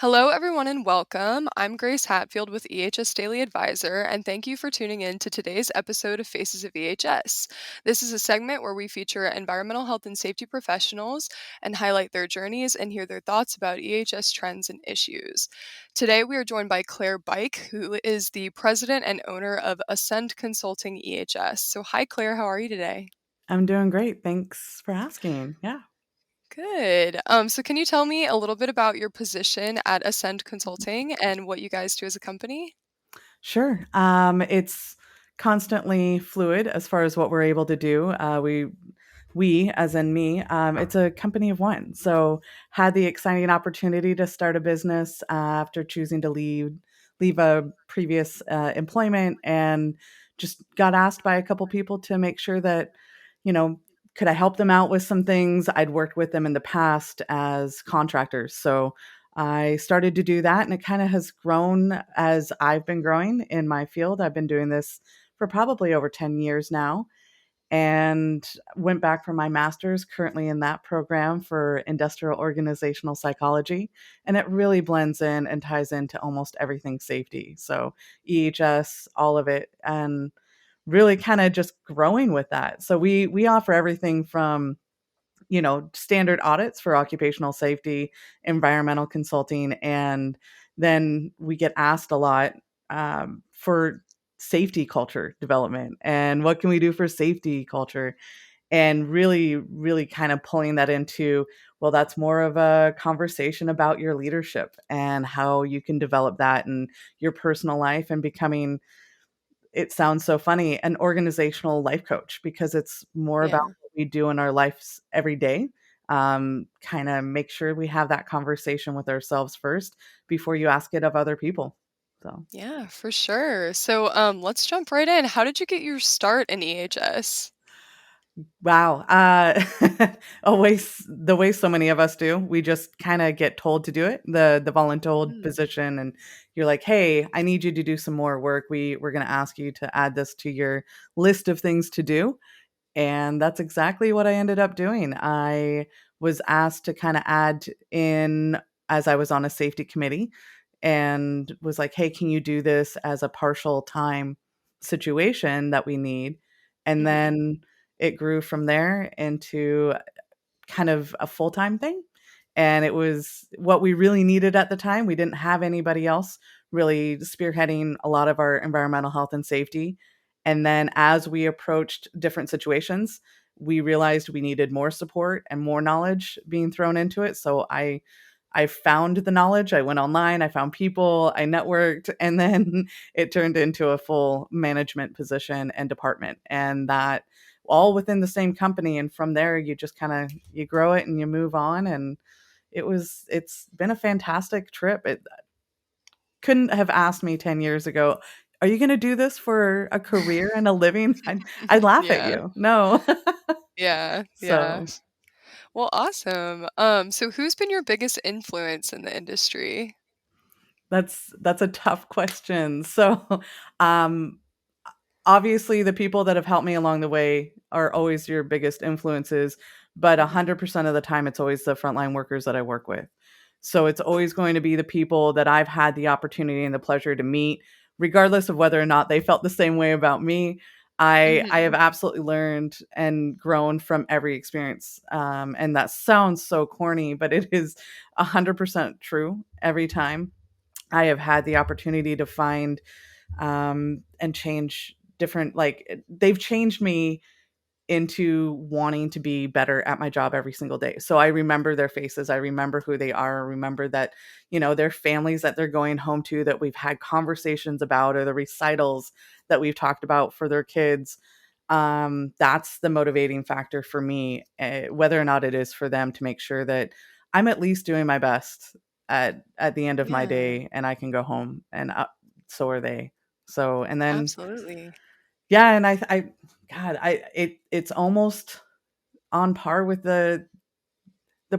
Hello, everyone, and welcome. I'm Grace Hatfield with EHS Daily Advisor, and thank you for tuning in to today's episode of Faces of EHS. This is a segment where we feature environmental health and safety professionals and highlight their journeys and hear their thoughts about EHS trends and issues. Today, we are joined by Claire Beich, who is the president and owner of Ascend Consulting EHS. So, hi, Claire, how are you today? I'm doing great. Thanks for asking. Yeah. Good. So can you tell me a little bit about your position at Ascend Consulting and what you guys do as a company? Sure. It's constantly fluid as far as what we're able to do. We, as in me, it's a company of one. So had the exciting opportunity to start a business after choosing to leave a previous employment, and just got asked by a couple people to make sure that, you know, could I help them out with some things? I'd worked with them in the past as contractors. So I started to do that, and it kind of has grown as I've been growing in my field. I've been doing this for probably over 10 years now, and went back for my master's, currently in that program for industrial organizational psychology. And it really blends in and ties into almost everything safety. So EHS, all of it, and really kind of just growing with that. So we offer everything from, standard audits for occupational safety, environmental consulting, and then we get asked a lot for safety culture development and what can we do for safety culture, and really, really kind of pulling that into, well, that's more of a conversation about your leadership and how you can develop that in your personal life, and becoming, it sounds so funny, an organizational life coach, because it's more about Yeah. what we do in our lives every day. Kind of make sure we have that conversation with ourselves first before you ask it of other people. So, Yeah, for sure. So let's jump right in. How did you get your start in EHS? wow. Always the way so many of us do. We just kind of get told to do it, the voluntold Mm. position, and you're like, "Hey, I need you to do some more work. We're going to ask you to add this to your list of things to do." And that's exactly what I ended up doing. I was asked to kind of add in, as I was on a safety committee, and was like, "Hey, can you do this as a partial time situation that we need?" And Hmm. then it grew from there into kind of a full-time thing. And it was what we really needed at the time. We didn't have anybody else really spearheading a lot of our environmental health and safety. And then as we approached different situations, we realized we needed more support and more knowledge being thrown into it. So I found the knowledge. I went online, I found people, I networked, and then it turned into a full management position and department. And that all within the same company. And from there you just kind of, you grow it and you move on. And it's been a fantastic trip. It couldn't have asked me 10 years ago, are you going to do this for a career and a living? I'd laugh at Yeah. you. No. Yeah. Yeah. So Well, awesome. So who's been your biggest influence in the industry? that's a tough question. So, um, obviously, the people that have helped me along the way are always your biggest influences, but Hmm. 100% of the time, it's always the frontline workers that I work with. So it's always going to be the people that I've had the opportunity and the pleasure to meet, regardless of whether or not they felt the same way about me. I have Hmm. absolutely learned and grown from every experience, and that sounds so corny, but it is 100% true every time. I have had the opportunity to find and change different, like, they've changed me into wanting to be better at my job every single day. So I remember their faces, I remember who they are, I remember that, their families that they're going home to, that we've had conversations about, or the recitals that we've talked about for their kids. That's the motivating factor for me, whether or not it is for them, to make sure that I'm at least doing my best at the end of my Yeah, day, and I can go home, and so are they. So, and then, absolutely. yeah, and God, it's almost on par with the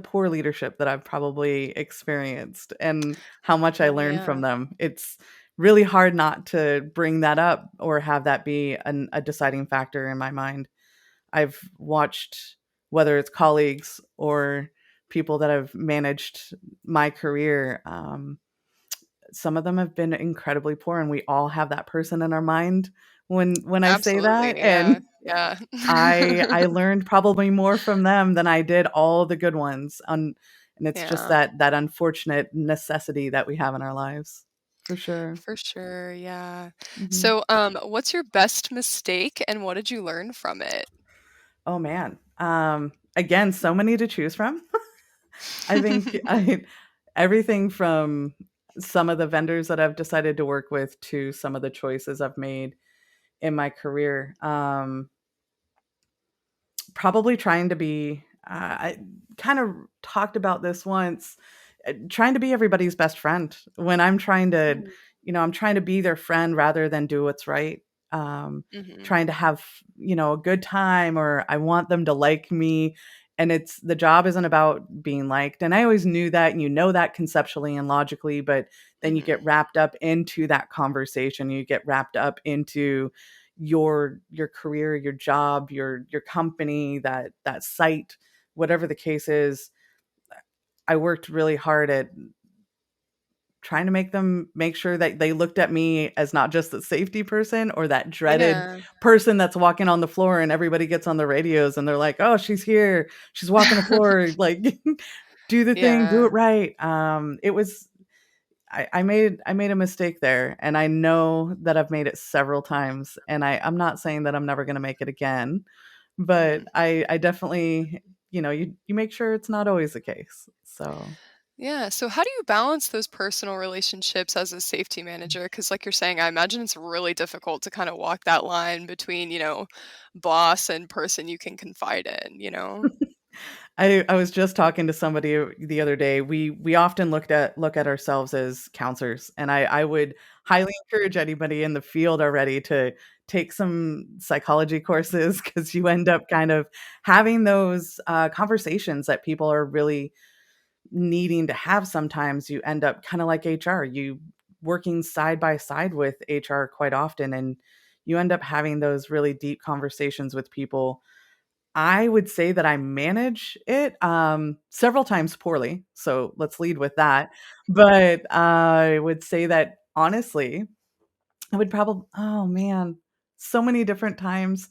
poor leadership that I've probably experienced, and how much I Oh, learned from yeah. them. It's really hard not to bring that up or have that be a deciding factor in my mind. I've watched, whether it's colleagues or people that have managed my career, some of them have been incredibly poor, and we all have that person in our mind when I say that, Absolutely, and yeah, yeah. I learned probably more from them than I did all the good ones, and it's just Yeah, that unfortunate necessity that we have in our lives, for sure. for sure, yeah. Mhm. So, what's your best mistake and what did you learn from it? Oh, man. Again, so many to choose from. I think I everything from some of the vendors that I've decided to work with to some of the choices I've made in my career. Probably trying to be I kind of talked about this once, trying to be everybody's best friend when I'm trying to, Mm, I'm trying to be their friend rather than do what's right. mhm, Trying to have, a good time, or I want them to like me. And it's the job isn't about being liked. And I always knew that, and that conceptually and logically, but then you mhm, get wrapped up into that conversation. You get wrapped up into your career, your job, your company, that site, whatever the case is. I worked really hard at trying to make sure that they looked at me as not just the safety person or that dreaded yeah, person that's walking on the floor, and everybody gets on the radios and they're like, "Oh, she's here. She's walking the floor. Like, do the thing, do yeah, it right." It was I made a mistake there, and I know that I've made it several times, and I'm not saying that I'm never gonna make it again, but mhm. I definitely, you make sure it's not always the case. So, Yeah, so how do you balance those personal relationships as a safety manager? Because, like you're saying, I imagine it's really difficult to kind of walk that line between, boss and person you can confide in, you know? I was just talking to somebody the other day. We often look at ourselves as counselors, and I would highly encourage anybody in the field already to take some psychology courses, because you end up kind of having those conversations that people are really needing to have. Sometimes you end up kind of like HR, you working side by side with HR quite often, and you end up having those really deep conversations with people. I would say that I manage it, several times poorly, so let's lead with that. But I would say that honestly, I would probably, oh man, so many different times.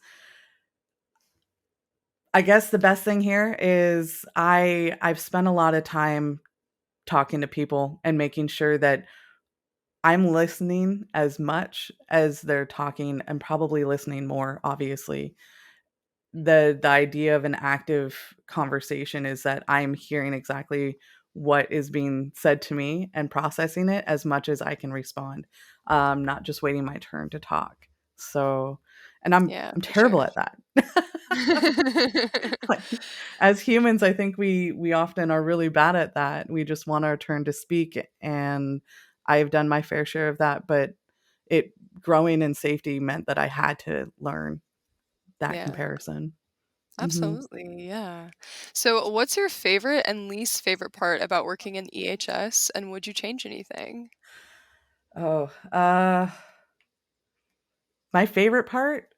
I guess the best thing here is I've spent a lot of time talking to people and making sure that I'm listening as much as they're talking, and probably listening more, obviously. The idea of an active conversation is that I'm hearing exactly what is being said to me and processing it as much as I can respond, not just waiting my turn to talk. So, and I'm Yeah, I'm for sure. terrible at that. Like, as humans, I think we often are really bad at that. We just want our turn to speak, and I've done my fair share of that, but it growing in safety meant that I had to learn that Yeah, comparison. Mhm. absolutely. Yeah. So, what's your favorite and least favorite part about working in EHS, and would you change anything? Oh, my favorite part?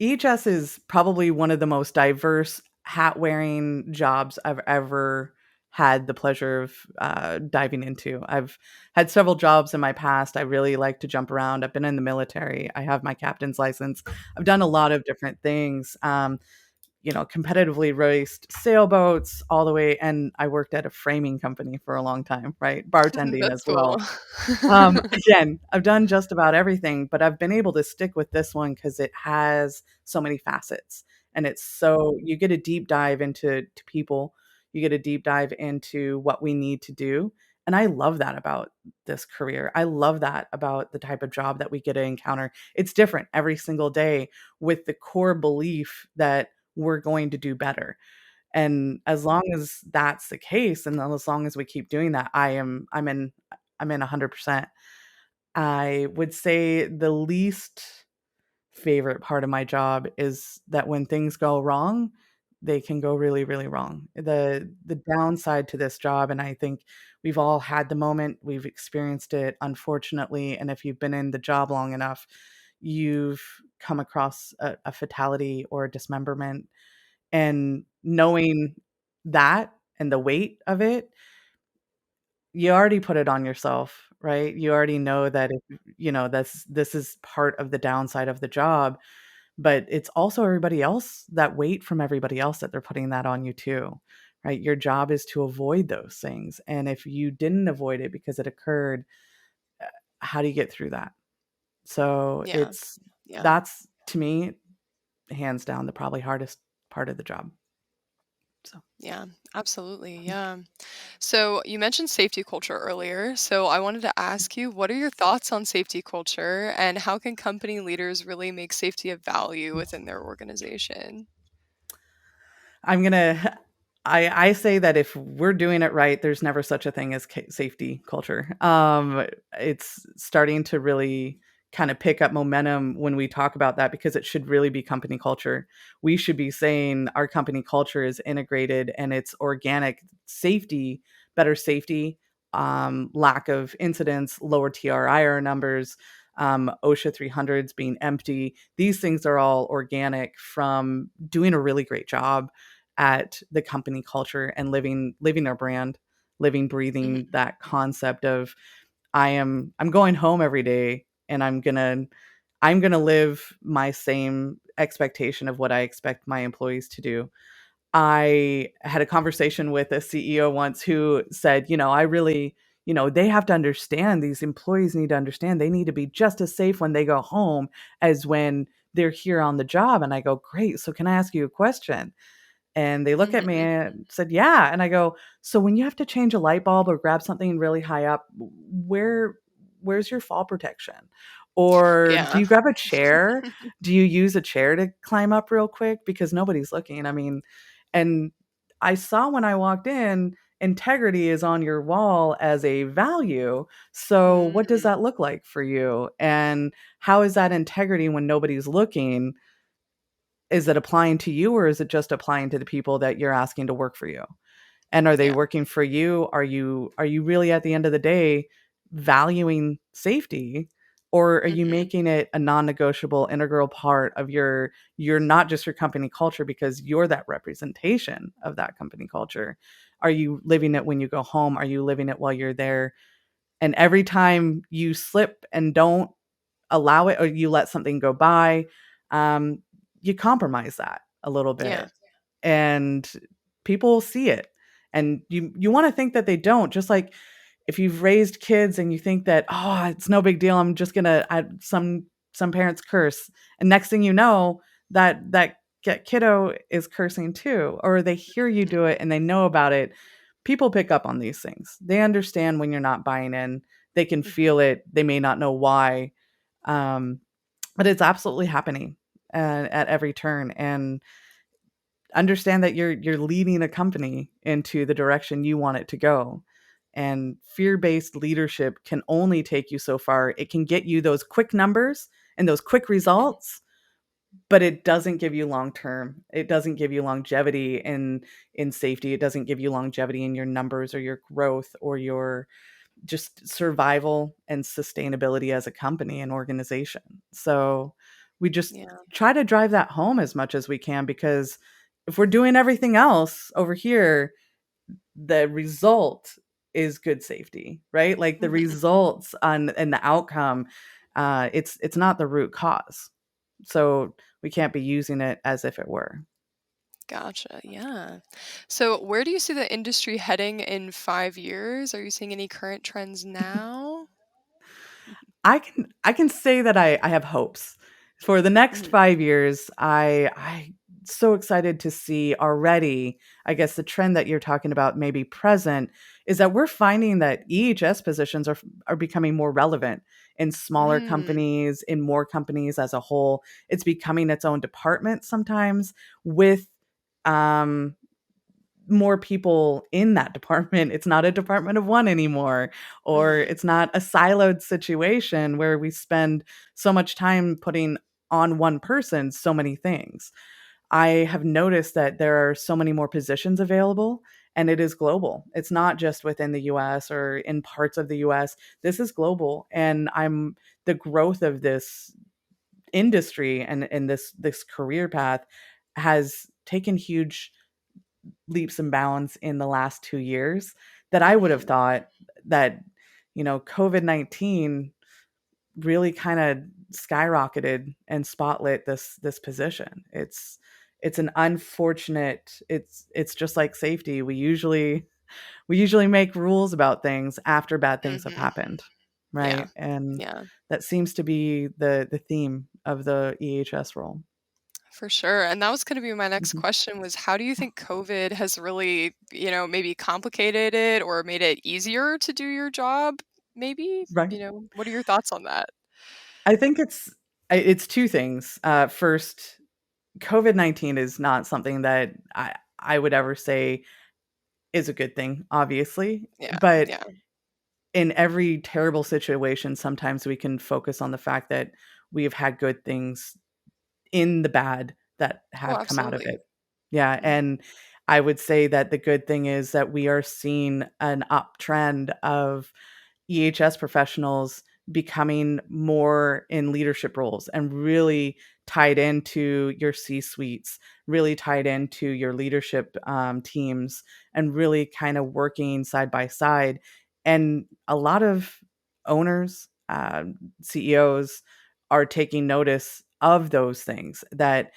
EHS is probably one of the most diverse hat-wearing jobs I've ever had the pleasure of, diving into. I've had several jobs in my past. I really like to jump around. I've been in the military. I have my captain's license. I've done a lot of different things. Competitively raced sailboats all the way, and I worked at a framing company for a long time, right? Bartending That's as cool. well. Again, I've done just about everything, but I've been able to stick with this one because it has so many facets, and it's so you get a deep dive into people, you get a deep dive into what we need to do, and I love that about this career. I love that about the type of job that we get to encounter. It's different every single day, with the core belief that we're going to do better. And as long as that's the case, and as long as we keep doing that, I'm in 100%. I would say the least favorite part of my job is that when things go wrong, they can go really, really wrong. The downside to this job, and I think we've all had the moment, we've experienced it, unfortunately, and if you've been in the job long enough, you've come across a fatality or a dismemberment, and knowing that, and the weight of it, you already put it on yourself, right? You already know that if, this is part of the downside of the job, but it's also everybody else, that weight from everybody else that they're putting that on you too, right? Your job is to avoid those things. And if you didn't avoid it because it occurred, how do you get through that? So Yeah. Yeah. that's to me, hands down, the probably hardest part of the job. So, Yeah, absolutely. Yeah. So you mentioned safety culture earlier. So I wanted to ask you, what are your thoughts on safety culture and how can company leaders really make safety a value within their organization? I'm gonna. I say that if we're doing it right, there's never such a thing as safety culture. It's starting to really kind of pick up momentum when we talk about that because it should really be company culture. We should be saying our company culture is integrated and it's organic safety, better safety, lack of incidents, lower TRIR numbers, OSHA 300s being empty. These things are all organic from doing a really great job at the company culture and living our brand, living, breathing Hmm. that concept of I'm going home every day and I'm gonna live my same expectation of what I expect my employees to do. I had a conversation with a CEO once who said, I really, they have to understand, these employees need to understand they need to be just as safe when they go home as when they're here on the job. And I go, great. So can I ask you a question? And they look at me Hmm. and said, "Yeah." And I go, "So when you have to change a light bulb or grab something really high up, where's your fall protection? Or do Yeah. you grab a chair? Do you use a chair to climb up real quick because nobody's looking?" I mean, and I saw when I walked in, integrity is on your wall as a value. So what does Mm, that look like for you? And how is that integrity when nobody's looking? Is it applying to you or is it just applying to the people that you're asking to work for you? And are they yeah. working for you? Are you really at the end of the day valuing safety, or are you Hmm. making it a non-negotiable integral part of your not just your company culture because you're that representation of that company culture? Are you living it when you go home? Are you living it while you're there? And every time you slip and don't allow it or you let something go by, um, you compromise that a little Yeah. bit and people see it. And you want to think that they don't, just like if you've raised kids and you think that, oh, it's no big deal, I'm just gonna some parents curse, and next thing you know, that kiddo is cursing too, or they hear you do it and they know about it. People pick up on these things. They understand when you're not buying in. They can Hmm. feel it. They may not know why, um, but it's absolutely happening at every turn. And understand that you're leading a company into the direction you want it to go. And fear-based leadership can only take you so far. It can get you those quick numbers and those quick Hmm. results, but it doesn't give you long term. It doesn't give you longevity in safety. It doesn't give you longevity in your numbers or your growth or your just survival and sustainability as a company and organization. So we just Yeah. try to drive that home as much as we can, because if we're doing everything else over here, the result is good safety, right? Like the Hmm. results on and the outcome, it's not the root cause. So we can't be using it as if it were. Gotcha. Yeah. So, where do you see the industry heading in 5 years? Are you seeing any current trends now? I can say that I have hopes. For the next Hmm. 5 years, I so excited to see already, I guess the trend that you're talking about maybe present, is that we're finding that EHS positions are becoming more relevant in smaller Mm. companies, in more companies as a whole. It's becoming its own department sometimes with, um more people in that department. It's not a department of one anymore, or Hmm. it's not a siloed situation where we spend so much time putting on one person so many things. I have noticed that there are so many more positions available, and it is global. It's not just within the US or in parts of the US. This is global, and I'm the growth of this industry and this career path has taken huge leaps and bounds in the last 2 years that I would have Mhm. thought that, COVID-19 really kinda skyrocketed and spotlit this position. It's an unfortunate it's just like safety. We usually make rules about things after bad things have Mhm. happened, Yeah. right? And Yeah. that seems to be the theme of the EHS role. For sure. And that was going to be my next Mhm. question was how do you think COVID has really, maybe complicated it or made it easier to do your job? Maybe, Right. what are your thoughts on that? I think it's 2 things. First, COVID-19 is not something that I would ever say is a good thing, obviously, Yeah. but Yeah. in every terrible situation, sometimes we can focus on the fact that we've had good things in the bad that Oh, have come out of absolutely. it. Yeah, Mhm. and I would say that the good thing is that we are seeing an uptrend of EHS professionals becoming more in leadership roles and really tied into your C suites, really tied into your leadership teams, and really kind of working side by side. And a lot of owners, CEOs are taking notice of those things that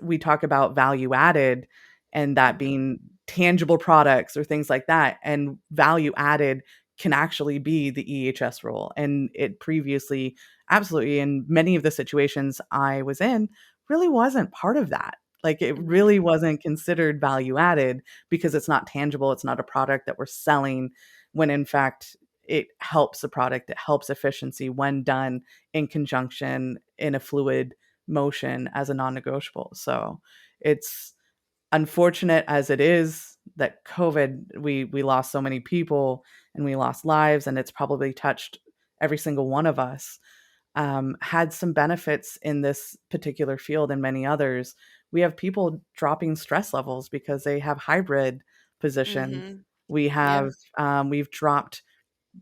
we talk about value added and that Mhm. being tangible products or things like that. And value added can actually be the EHS role. And it previously, absolutely, in many of the situations I was in, really wasn't part of that. Like it really Mhm. wasn't considered value added because it's not tangible. It's not a product that we're selling when in fact it helps the product, it helps efficiency when done in conjunction in a fluid motion as a non negotiable. So it's unfortunate as it is that COVID, we lost so many people and we lost lives, and it's probably touched every single one of us. Had some benefits in this particular field and many others. We have people dropping stress levels because they have hybrid positions. Mhm. We Yeah. have we've dropped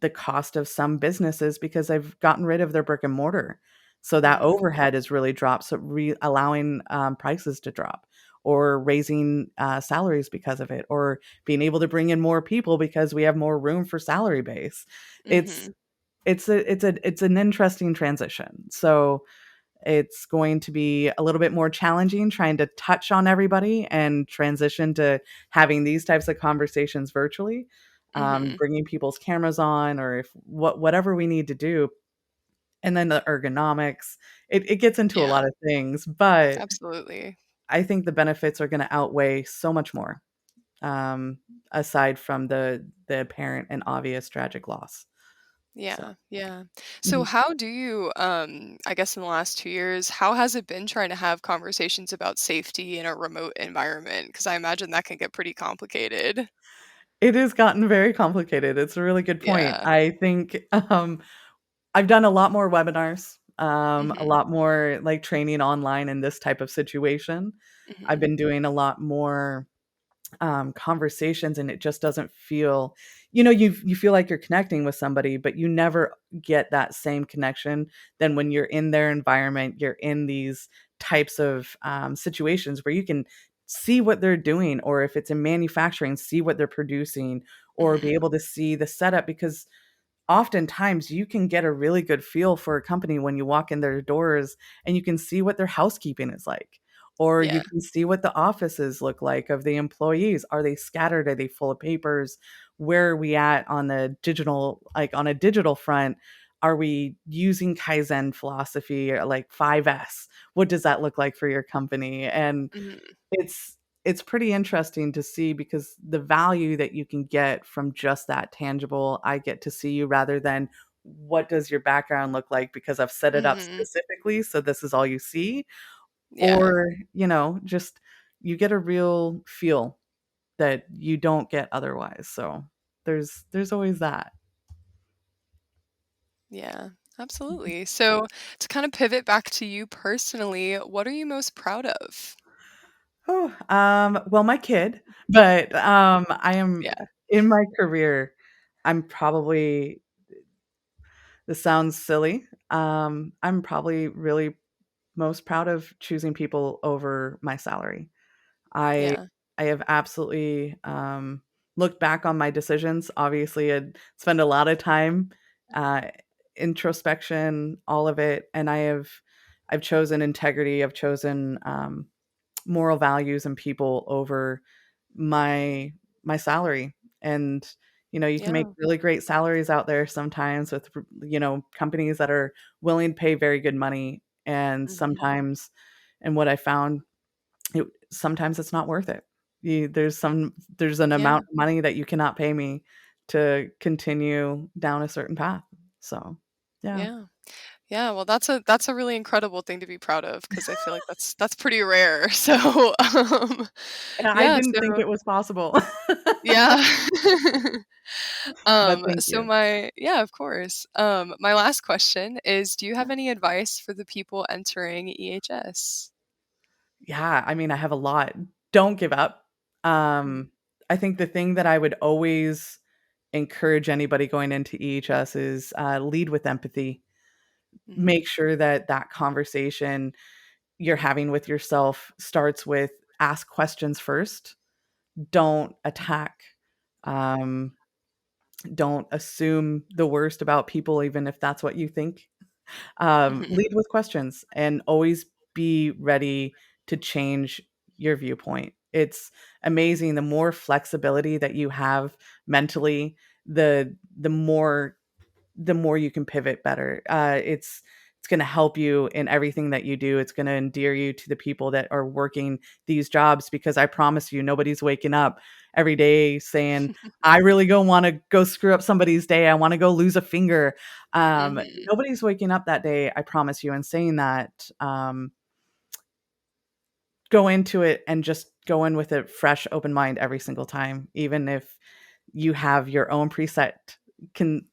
the cost of some businesses because they've gotten rid of their brick and mortar. So that Mhm. overhead has really dropped, so allowing, prices to drop or raising, salaries because of it, or being able to bring in more people because we have more room for salary base. It's Mhm. it's an interesting transition. So it's going to be a little bit more challenging trying to touch on everybody and transition to having these types of conversations virtually, Mhm. bringing people's cameras on or if whatever we need to do. And then the ergonomics, it gets into a Yeah. lot of things, but Absolutely. I think the benefits are going to outweigh so much more, aside from the apparent and obvious tragic loss. So, Yeah, yeah. So mhm. how do you, I guess in the last 2 years, how has it been trying to have conversations about safety in a remote environment? Because I imagine that can get pretty complicated. It has gotten very complicated. It's a really good point. Yeah. I think, I've done a lot more webinars, a Mhm. lot more, like, training online in this type of situation. I've Mhm. been doing a lot more, conversations, and it just doesn't feel you feel like you're connecting with somebody, but you never get that same connection than when you're in their environment, you're in these types of, situations where you can see what they're doing, or if it's in manufacturing, see what they're producing, or be Mhm. able to see the setup because oftentimes you can get a really good feel for a company when you walk in their doors and you can see what their housekeeping is like, or you Yeah. can see what the offices look like of the employees. Are they scattered? Are they full of papers? Where are we at on the digital, like on a digital front? Are we using Kaizen philosophy or like 5S? What does that look like for your company? And Mhm. it's it's pretty interesting to see because the value that you can get from just that tangible, I get to see you rather than what does your background look like because I've set it up Mhm. specifically so this is all you see, Yeah. or, just you get a real feel that you don't get otherwise. So there's always that. Yeah. Absolutely. So to kind of pivot back to you personally, what are you most proud of? Oh, well, my kid, but, I am Yeah. in my career, I'm probably this sounds silly. I'm probably really most proud of choosing people over my salary. I Yeah. I have absolutely looked back on my decisions. Obviously, I spend a lot of time uh, introspection, all of it, and I've chosen integrity. I've chosen moral values and people over my my salary. And you can make Yeah. really great salaries out there sometimes with companies that are willing to pay very good money, and Mhm. sometimes, and what I found, sometimes it's not worth it. There's an Yeah. amount of money that you cannot pay me to continue down a certain path. So, yeah. Yeah. Yeah, well, that's a really incredible thing to be proud of because I feel like that's pretty rare. So, And I yeah, didn't think so it was possible. yeah. But thank So you. my yeah, of course. My last question is, do you have any advice for the people entering EHS? Yeah, I mean, I have a lot. Don't give up. Mhm, I think the thing that I would always encourage anybody going into EHS is lead with empathy. mhm, Make sure that that conversation you're having with yourself starts with ask questions first. Don't attack. Um, don't assume the worst about people, even if that's what you think. mhm, Lead with questions and always be ready to change your viewpoint. It's amazing. The more flexibility that you have mentally, the more you can pivot better. It's going to help you in everything that you do. It's going to endear you to the people that are working these jobs, because I promise you, nobody's waking up every day saying, "I really go want to go screw up somebody's day. I want to go lose a finger." mhm. Nobody's waking up that day. I promise you. And saying that, go into it and just go in with a fresh, open mind every single time, even if you have your own preset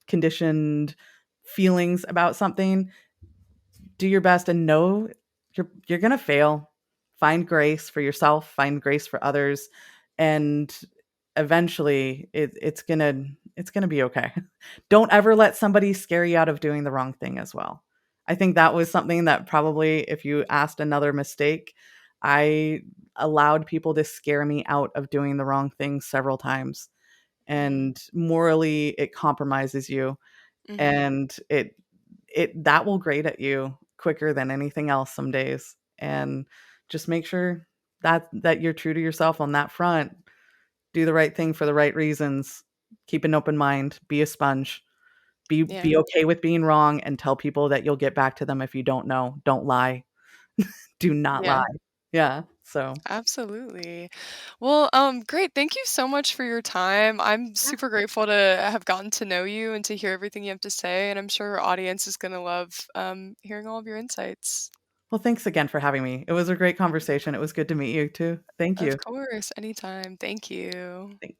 conditioned feelings about something. Do your best and know you're gonna fail. Find grace for yourself, find grace for others, and eventually it's gonna be okay. Don't ever let somebody scare you out of doing the wrong thing as well. I think that was something that probably, if you asked another mistake, I allowed people to scare me out of doing the wrong thing several times, Mhm, and morally it compromises you, mhm. and it that will grate at you quicker than anything else some days. And just make sure that you're true to yourself on that front. Do the right thing for the right reasons. Keep an open mind, be a sponge. Be Yeah, okay with being wrong, and tell people that you'll get back to them if you don't know. Don't lie. Do not lie. yeah, Yeah. So, absolutely. Well, great. Thank you so much for your time. I'm yeah. super grateful to have gotten to know you and to hear everything you have to say, and I'm sure our audience is gonna love, hearing all of your insights. Well, thanks again for having me. It was a great conversation. It was good to meet you too. Thank Of you. course, anytime. Thank you. Thanks.